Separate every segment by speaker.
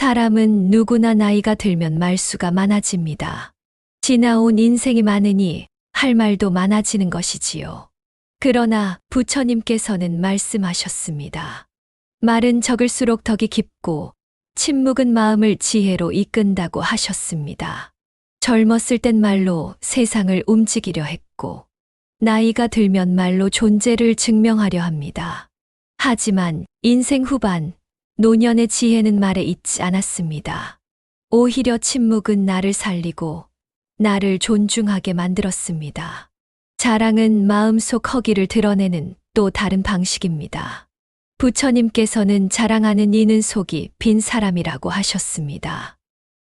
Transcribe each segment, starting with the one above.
Speaker 1: 사람은 누구나 나이가 들면 말수가 많아집니다. 지나온 인생이 많으니 할 말도 많아지는 것이지요. 그러나 부처님께서는 말씀하셨습니다. 말은 적을수록 덕이 깊고 침묵은 마음을 지혜로 이끈다고 하셨습니다. 젊었을 땐 말로 세상을 움직이려 했고 나이가 들면 말로 존재를 증명하려 합니다. 하지만 인생 후반 노년의 지혜는 말에 있지 않았습니다. 오히려 침묵은 나를 살리고 나를 존중하게 만들었습니다. 자랑은 마음속 허기를 드러내는 또 다른 방식입니다. 부처님께서는 자랑하는 이는 속이 빈 사람이라고 하셨습니다.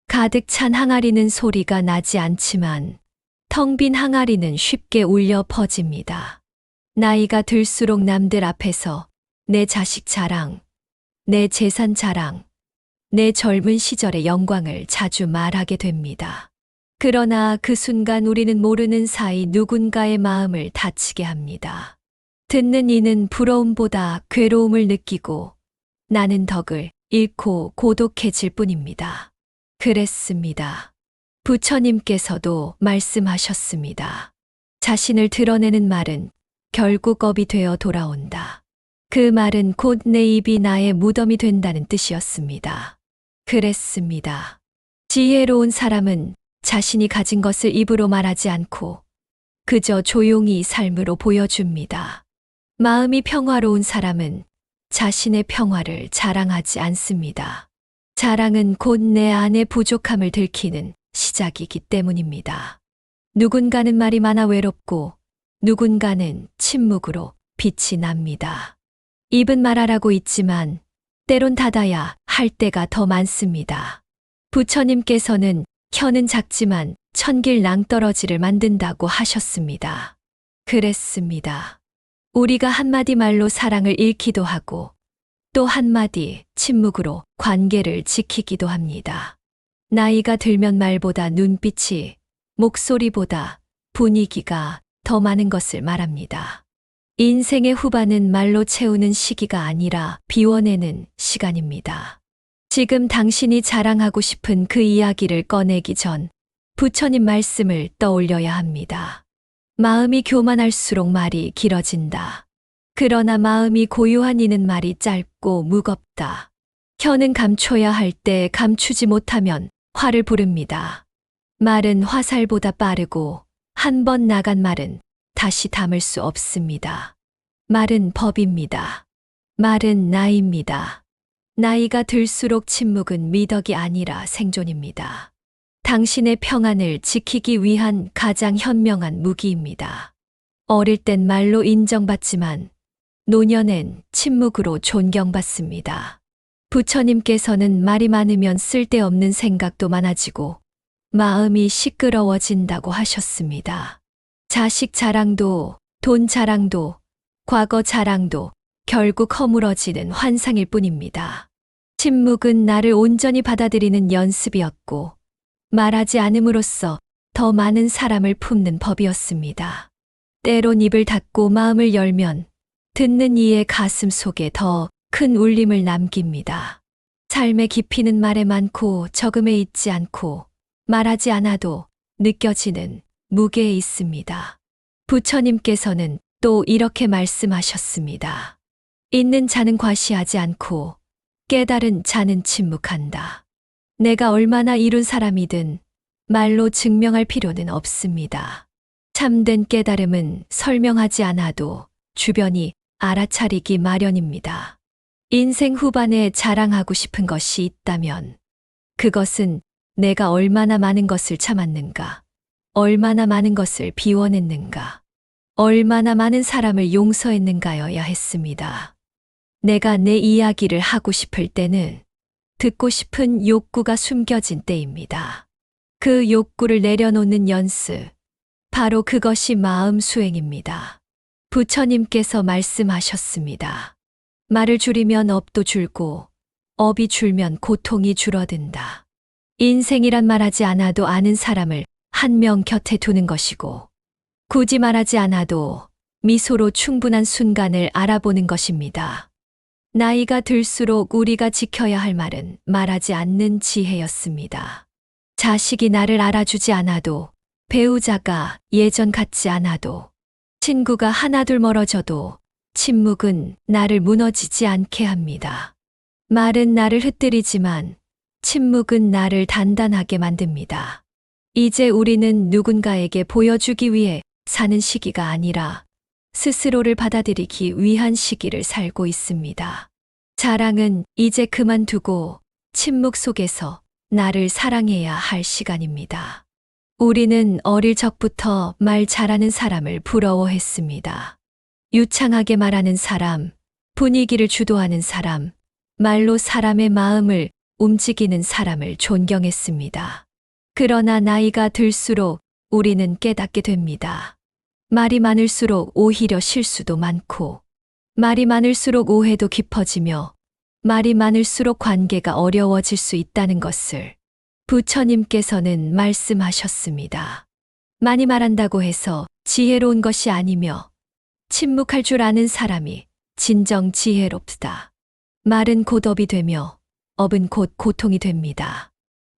Speaker 1: 가득 찬 항아리는 소리가 나지 않지만 텅 빈 항아리는 쉽게 울려 퍼집니다. 나이가 들수록 남들 앞에서 내 자식 자랑, 내 재산 자랑, 내 젊은 시절의 영광을 자주 말하게 됩니다. 그러나 그 순간 우리는 모르는 사이 누군가의 마음을 다치게 합니다. 듣는 이는 부러움보다 괴로움을 느끼고 나는 덕을 잃고 고독해질 뿐입니다. 그랬습니다. 부처님께서도 말씀하셨습니다. 자신을 드러내는 말은 결국 업이 되어 돌아온다. 그 말은 곧 내 입이 나의 무덤이 된다는 뜻이었습니다. 그랬습니다. 지혜로운 사람은 자신이 가진 것을 입으로 말하지 않고 그저 조용히 삶으로 보여줍니다. 마음이 평화로운 사람은 자신의 평화를 자랑하지 않습니다. 자랑은 곧 내 안의 부족함을 들키는 시작이기 때문입니다. 누군가는 말이 많아 외롭고 누군가는 침묵으로 빛이 납니다. 입은 말하라고 있지만 때론 닫아야 할 때가 더 많습니다. 부처님께서는 혀는 작지만 천길 낭떠러지를 만든다고 하셨습니다. 그랬습니다. 우리가 한마디 말로 사랑을 잃기도 하고 또 한마디 침묵으로 관계를 지키기도 합니다. 나이가 들면 말보다 눈빛이, 목소리보다 분위기가 더 많은 것을 말합니다. 인생의 후반은 말로 채우는 시기가 아니라 비워내는 시간입니다. 지금 당신이 자랑하고 싶은 그 이야기를 꺼내기 전 부처님 말씀을 떠올려야 합니다. 마음이 교만할수록 말이 길어진다. 그러나 마음이 고요한 이는 말이 짧고 무겁다. 혀는 감춰야 할 때 감추지 못하면 화를 부릅니다. 말은 화살보다 빠르고 한 번 나간 말은 다시 담을 수 없습니다. 말은 법입니다. 말은 나입니다. 나이가 들수록 침묵은 미덕이 아니라 생존입니다. 당신의 평안을 지키기 위한 가장 현명한 무기입니다. 어릴 땐 말로 인정받지만 노년엔 침묵으로 존경받습니다. 부처님께서는 말이 많으면 쓸데없는 생각도 많아지고 마음이 시끄러워진다고 하셨습니다. 자식 자랑도, 돈 자랑도, 과거 자랑도 결국 허물어지는 환상일 뿐입니다. 침묵은 나를 온전히 받아들이는 연습이었고 말하지 않음으로써 더 많은 사람을 품는 법이었습니다. 때론 입을 닫고 마음을 열면 듣는 이의 가슴 속에 더 큰 울림을 남깁니다. 삶의 깊이는 말에 많고 적음에 있지 않고 말하지 않아도 느껴지는 무게에 있습니다. 부처님께서는 또 이렇게 말씀하셨습니다. 있는 자는 과시하지 않고 깨달은 자는 침묵한다. 내가 얼마나 이룬 사람이든 말로 증명할 필요는 없습니다. 참된 깨달음은 설명하지 않아도 주변이 알아차리기 마련입니다. 인생 후반에 자랑하고 싶은 것이 있다면 그것은 내가 얼마나 많은 것을 참았는가, 얼마나 많은 것을 비워냈는가, 얼마나 많은 사람을 용서했는가여야 했습니다. 내가 내 이야기를 하고 싶을 때는 듣고 싶은 욕구가 숨겨진 때입니다. 그 욕구를 내려놓는 연습, 바로 그것이 마음 수행입니다. 부처님께서 말씀하셨습니다. 말을 줄이면 업도 줄고 업이 줄면 고통이 줄어든다. 인생이란 말하지 않아도 아는 사람을 한 명 곁에 두는 것이고 굳이 말하지 않아도 미소로 충분한 순간을 알아보는 것입니다. 나이가 들수록 우리가 지켜야 할 말은 말하지 않는 지혜였습니다. 자식이 나를 알아주지 않아도, 배우자가 예전 같지 않아도, 친구가 하나둘 멀어져도 침묵은 나를 무너지지 않게 합니다. 말은 나를 흩뜨리지만 침묵은 나를 단단하게 만듭니다. 이제 우리는 누군가에게 보여주기 위해 사는 시기가 아니라 스스로를 받아들이기 위한 시기를 살고 있습니다. 자랑은 이제 그만두고 침묵 속에서 나를 사랑해야 할 시간입니다. 우리는 어릴 적부터 말 잘하는 사람을 부러워했습니다. 유창하게 말하는 사람, 분위기를 주도하는 사람, 말로 사람의 마음을 움직이는 사람을 존경했습니다. 그러나 나이가 들수록 우리는 깨닫게 됩니다. 말이 많을수록 오히려 실수도 많고, 말이 많을수록 오해도 깊어지며, 말이 많을수록 관계가 어려워질 수 있다는 것을 부처님께서는 말씀하셨습니다. 많이 말한다고 해서 지혜로운 것이 아니며, 침묵할 줄 아는 사람이 진정 지혜롭다. 말은 곧 업이 되며, 업은 곧 고통이 됩니다.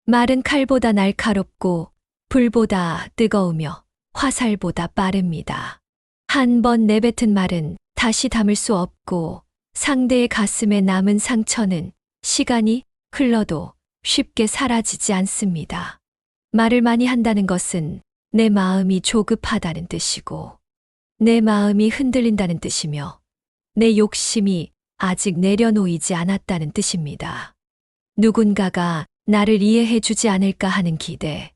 Speaker 1: 말은 칼보다 날카롭고, 불보다 뜨거우며, 화살보다 빠릅니다. 한 번 내뱉은 말은 다시 담을 수 없고, 상대의 가슴에 남은 상처는 시간이 흘러도 쉽게 사라지지 않습니다. 말을 많이 한다는 것은 내 마음이 조급하다는 뜻이고, 내 마음이 흔들린다는 뜻이며, 내 욕심이 아직 내려놓이지 않았다는 뜻입니다. 누군가가 나를 이해해 주지 않을까 하는 기대,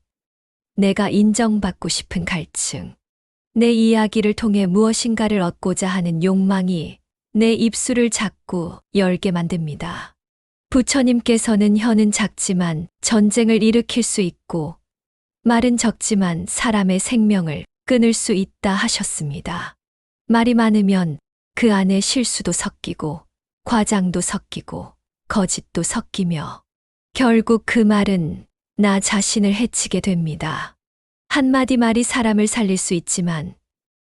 Speaker 1: 내가 인정받고 싶은 갈증, 내 이야기를 통해 무엇인가를 얻고자 하는 욕망이 내 입술을 자꾸 열게 만듭니다. 부처님께서는 혀는 작지만 전쟁을 일으킬 수 있고, 말은 적지만 사람의 생명을 끊을 수 있다 하셨습니다. 말이 많으면 그 안에 실수도 섞이고, 과장도 섞이고, 거짓도 섞이며, 결국 그 말은 나 자신을 해치게 됩니다. 한마디 말이 사람을 살릴 수 있지만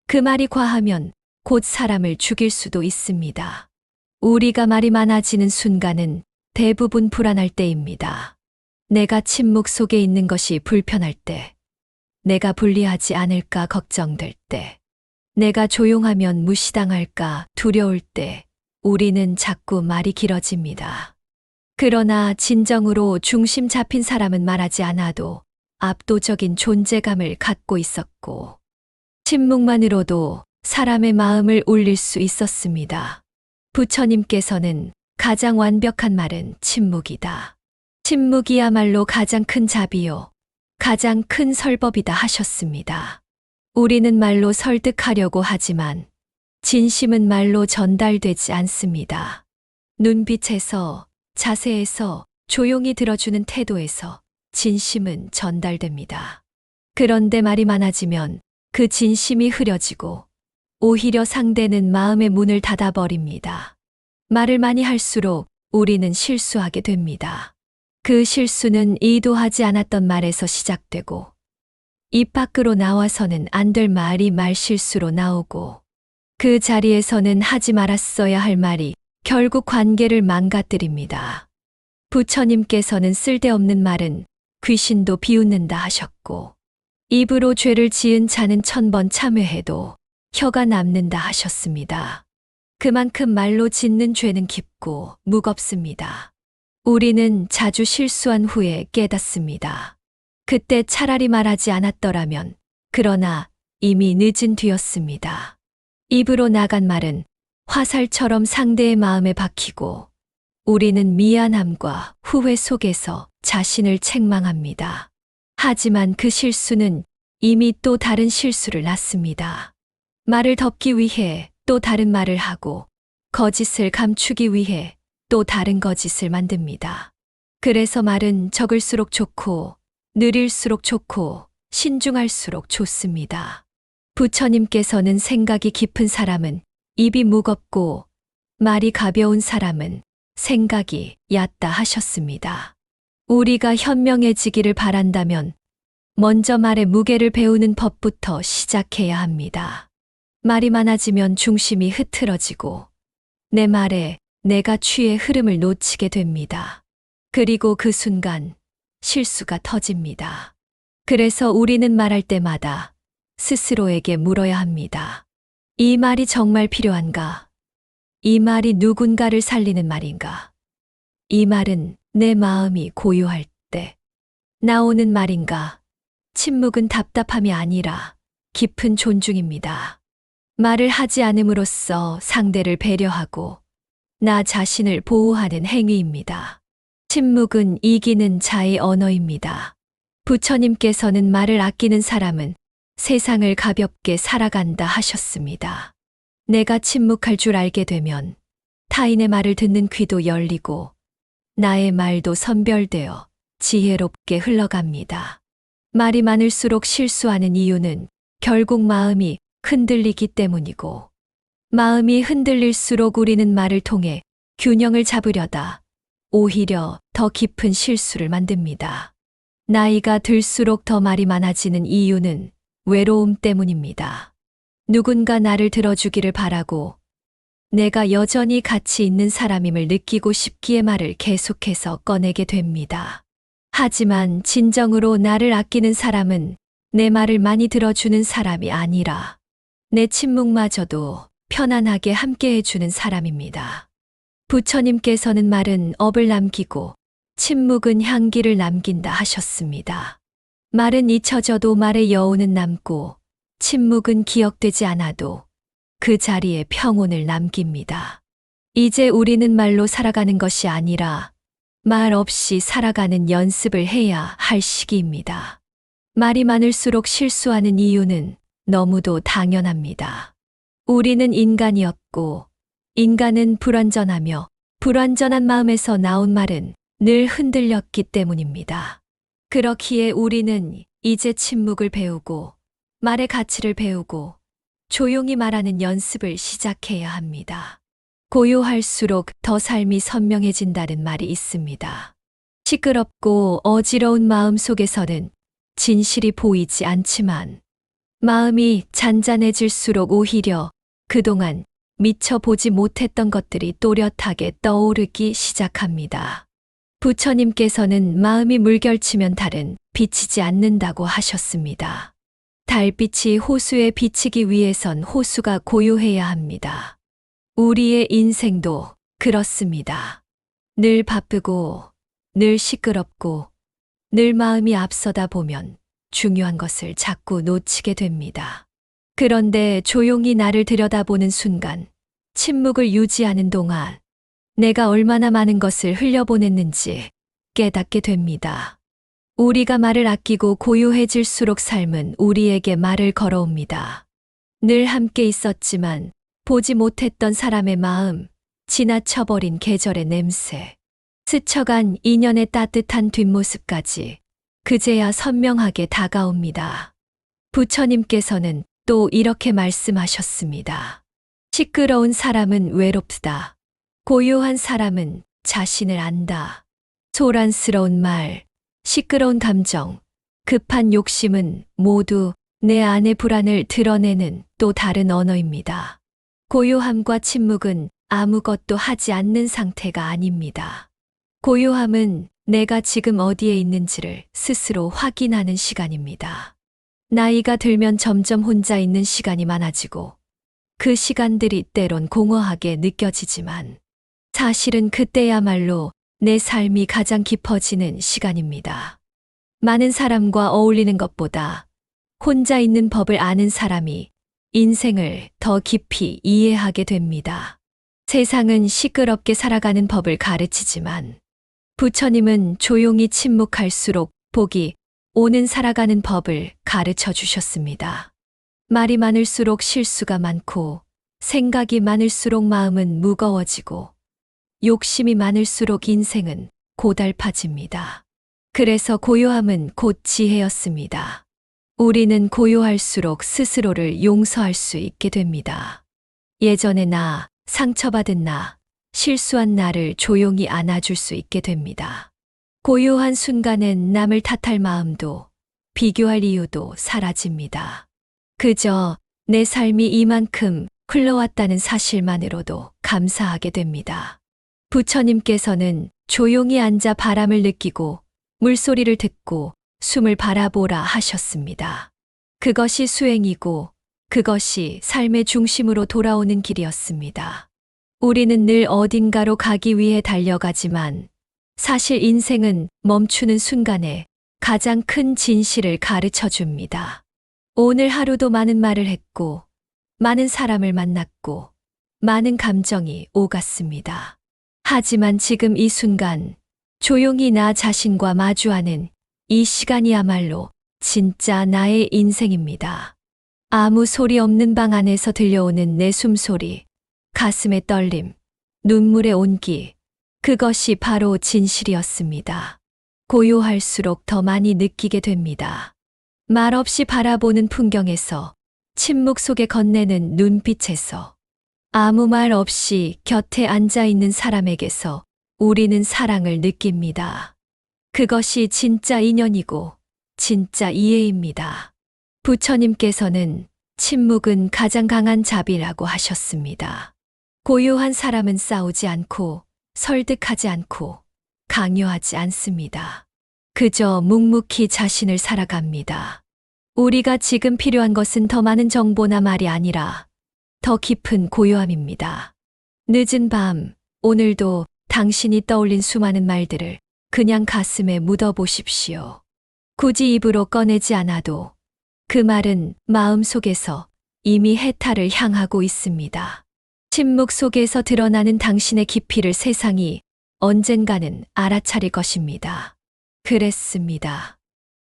Speaker 1: 그 말이 과하면 곧 사람을 죽일 수도 있습니다. 우리가 말이 많아지는 순간은 대부분 불안할 때입니다. 내가 침묵 속에 있는 것이 불편할 때, 내가 불리하지 않을까 걱정될 때, 내가 조용하면 무시당할까 두려울 때 우리는 자꾸 말이 길어집니다. 그러나 진정으로 중심 잡힌 사람은 말하지 않아도 압도적인 존재감을 갖고 있었고, 침묵만으로도 사람의 마음을 울릴 수 있었습니다. 부처님께서는 가장 완벽한 말은 침묵이다. 침묵이야말로 가장 큰 자비요, 가장 큰 설법이다 하셨습니다. 우리는 말로 설득하려고 하지만 진심은 말로 전달되지 않습니다. 눈빛에서, 자세에서, 조용히 들어주는 태도에서 진심은 전달됩니다. 그런데 말이 많아지면 그 진심이 흐려지고 오히려 상대는 마음의 문을 닫아버립니다. 말을 많이 할수록 우리는 실수하게 됩니다. 그 실수는 의도하지 않았던 말에서 시작되고, 입 밖으로 나와서는 안 될 말이 말실수로 나오고, 그 자리에서는 하지 말았어야 할 말이 결국 관계를 망가뜨립니다. 부처님께서는 쓸데없는 말은 귀신도 비웃는다 하셨고, 입으로 죄를 지은 자는 1000번 참회해도 혀가 남는다 하셨습니다. 그만큼 말로 짓는 죄는 깊고 무겁습니다. 우리는 자주 실수한 후에 깨닫습니다. 그때 차라리 말하지 않았더라면, 그러나 이미 늦은 뒤였습니다. 입으로 나간 말은 화살처럼 상대의 마음에 박히고, 우리는 미안함과 후회 속에서 자신을 책망합니다. 하지만 그 실수는 이미 또 다른 실수를 낳습니다. 말을 덮기 위해 또 다른 말을 하고, 거짓을 감추기 위해 또 다른 거짓을 만듭니다. 그래서 말은 적을수록 좋고, 느릴수록 좋고, 신중할수록 좋습니다. 부처님께서는 생각이 깊은 사람은 입이 무겁고, 말이 가벼운 사람은 생각이 얕다 하셨습니다. 우리가 현명해지기를 바란다면 먼저 말의 무게를 배우는 법부터 시작해야 합니다. 말이 많아지면 중심이 흐트러지고, 내 말에, 내가 취의 흐름을 놓치게 됩니다. 그리고 그 순간 실수가 터집니다. 그래서 우리는 말할 때마다 스스로에게 물어야 합니다. 이 말이 정말 필요한가? 이 말이 누군가를 살리는 말인가? 이 말은 내 마음이 고요할 때 나오는 말인가? 침묵은 답답함이 아니라 깊은 존중입니다. 말을 하지 않음으로써 상대를 배려하고 나 자신을 보호하는 행위입니다. 침묵은 이기는 자의 언어입니다. 부처님께서는 말을 아끼는 사람은 세상을 가볍게 살아간다 하셨습니다. 내가 침묵할 줄 알게 되면 타인의 말을 듣는 귀도 열리고 나의 말도 선별되어 지혜롭게 흘러갑니다. 말이 많을수록 실수하는 이유는 결국 마음이 흔들리기 때문이고, 마음이 흔들릴수록 우리는 말을 통해 균형을 잡으려다 오히려 더 깊은 실수를 만듭니다. 나이가 들수록 더 말이 많아지는 이유는 외로움 때문입니다. 누군가 나를 들어주기를 바라고 내가 여전히 가치 있는 사람임을 느끼고 싶기에 말을 계속해서 꺼내게 됩니다. 하지만 진정으로 나를 아끼는 사람은 내 말을 많이 들어주는 사람이 아니라 내 침묵마저도 편안하게 함께 해주는 사람입니다. 부처님께서는 말은 업을 남기고 침묵은 향기를 남긴다 하셨습니다. 말은 잊혀져도 말의 여운은 남고 침묵은 기억되지 않아도 그 자리에 평온을 남깁니다. 이제 우리는 말로 살아가는 것이 아니라 말 없이 살아가는 연습을 해야 할 시기입니다. 말이 많을수록 실수하는 이유는 너무도 당연합니다. 우리는 인간이었고 인간은 불완전하며 불완전한 마음에서 나온 말은 늘 흔들렸기 때문입니다. 그렇기에 우리는 이제 침묵을 배우고 말의 가치를 배우고 조용히 말하는 연습을 시작해야 합니다. 고요할수록 더 삶이 선명해진다는 말이 있습니다. 시끄럽고 어지러운 마음 속에서는 진실이 보이지 않지만 마음이 잔잔해질수록 오히려 그동안 미처 보지 못했던 것들이 또렷하게 떠오르기 시작합니다. 부처님께서는 마음이 물결치면 달은 비치지 않는다고 하셨습니다. 달빛이 호수에 비치기 위해선 호수가 고요해야 합니다. 우리의 인생도 그렇습니다. 늘 바쁘고 늘 시끄럽고 늘 마음이 앞서다 보면 중요한 것을 자꾸 놓치게 됩니다. 그런데 조용히 나를 들여다보는 순간, 침묵을 유지하는 동안 내가 얼마나 많은 것을 흘려보냈는지 깨닫게 됩니다. 우리가 말을 아끼고 고요해질수록 삶은 우리에게 말을 걸어옵니다. 늘 함께 있었지만 보지 못했던 사람의 마음, 지나쳐버린 계절의 냄새, 스쳐간 인연의 따뜻한 뒷모습까지 그제야 선명하게 다가옵니다. 부처님께서는 또 이렇게 말씀하셨습니다. 시끄러운 사람은 외롭다. 고요한 사람은 자신을 안다. 소란스러운 말, 시끄러운 감정, 급한 욕심은 모두 내 안의 불안을 드러내는 또 다른 언어입니다. 고요함과 침묵은 아무것도 하지 않는 상태가 아닙니다. 고요함은 내가 지금 어디에 있는지를 스스로 확인하는 시간입니다. 나이가 들면 점점 혼자 있는 시간이 많아지고 그 시간들이 때론 공허하게 느껴지지만 사실은 그때야말로 내 삶이 가장 깊어지는 시간입니다. 많은 사람과 어울리는 것보다 혼자 있는 법을 아는 사람이 인생을 더 깊이 이해하게 됩니다. 세상은 시끄럽게 살아가는 법을 가르치지만 부처님은 조용히 침묵할수록 복이 오는 살아가는 법을 가르쳐 주셨습니다. 말이 많을수록 실수가 많고 생각이 많을수록 마음은 무거워지고 욕심이 많을수록 인생은 고달파집니다. 그래서 고요함은 곧 지혜였습니다. 우리는 고요할수록 스스로를 용서할 수 있게 됩니다. 예전의 나, 상처받은 나, 실수한 나를 조용히 안아줄 수 있게 됩니다. 고요한 순간엔 남을 탓할 마음도 비교할 이유도 사라집니다. 그저 내 삶이 이만큼 흘러왔다는 사실만으로도 감사하게 됩니다. 부처님께서는 조용히 앉아 바람을 느끼고 물소리를 듣고 숨을 바라보라 하셨습니다. 그것이 수행이고 그것이 삶의 중심으로 돌아오는 길이었습니다. 우리는 늘 어딘가로 가기 위해 달려가지만 사실 인생은 멈추는 순간에 가장 큰 진실을 가르쳐 줍니다. 오늘 하루도 많은 말을 했고, 많은 사람을 만났고, 많은 감정이 오갔습니다. 하지만 지금 이 순간, 조용히 나 자신과 마주하는 이 시간이야말로 진짜 나의 인생입니다. 아무 소리 없는 방 안에서 들려오는 내 숨소리, 가슴의 떨림, 눈물의 온기, 그것이 바로 진실이었습니다. 고요할수록 더 많이 느끼게 됩니다. 말없이 바라보는 풍경에서, 침묵 속에 건네는 눈빛에서, 아무 말 없이 곁에 앉아 있는 사람에게서 우리는 사랑을 느낍니다. 그것이 진짜 인연이고 진짜 이해입니다. 부처님께서는 침묵은 가장 강한 자비라고 하셨습니다. 고요한 사람은 싸우지 않고 설득하지 않고 강요하지 않습니다. 그저 묵묵히 자신을 살아갑니다. 우리가 지금 필요한 것은 더 많은 정보나 말이 아니라 더 깊은 고요함입니다. 늦은 밤, 오늘도 당신이 떠올린 수많은 말들을 그냥 가슴에 묻어보십시오. 굳이 입으로 꺼내지 않아도 그 말은 마음 속에서 이미 해탈을 향하고 있습니다. 침묵 속에서 드러나는 당신의 깊이를 세상이 언젠가는 알아차릴 것입니다. 그랬습니다.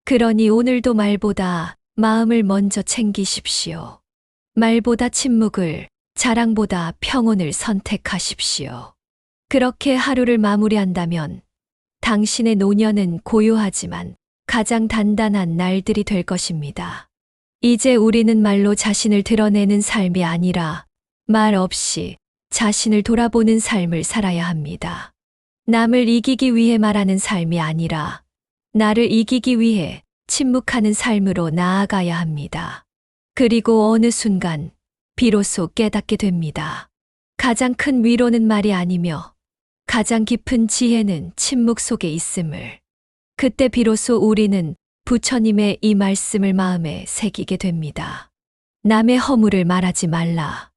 Speaker 1: 그러니 오늘도 말보다 마음을 먼저 챙기십시오. 말보다 침묵을, 자랑보다 평온을 선택하십시오. 그렇게 하루를 마무리한다면 당신의 노년은 고요하지만 가장 단단한 날들이 될 것입니다. 이제 우리는 말로 자신을 드러내는 삶이 아니라 말 없이 자신을 돌아보는 삶을 살아야 합니다. 남을 이기기 위해 말하는 삶이 아니라 나를 이기기 위해 침묵하는 삶으로 나아가야 합니다. 그리고 어느 순간 비로소 깨닫게 됩니다. 가장 큰 위로는 말이 아니며 가장 깊은 지혜는 침묵 속에 있음을. 그때 비로소 우리는 부처님의 이 말씀을 마음에 새기게 됩니다. 남의 허물을 말하지 말라.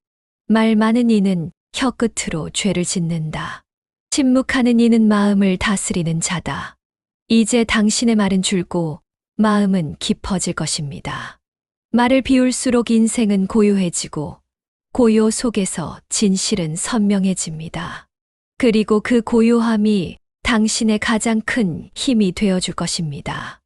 Speaker 1: 말 많은 이는 혀끝으로 죄를 짓는다. 침묵하는 이는 마음을 다스리는 자다. 이제 당신의 말은 줄고 마음은 깊어질 것입니다. 말을 비울수록 인생은 고요해지고 고요 속에서 진실은 선명해집니다. 그리고 그 고요함이 당신의 가장 큰 힘이 되어줄 것입니다.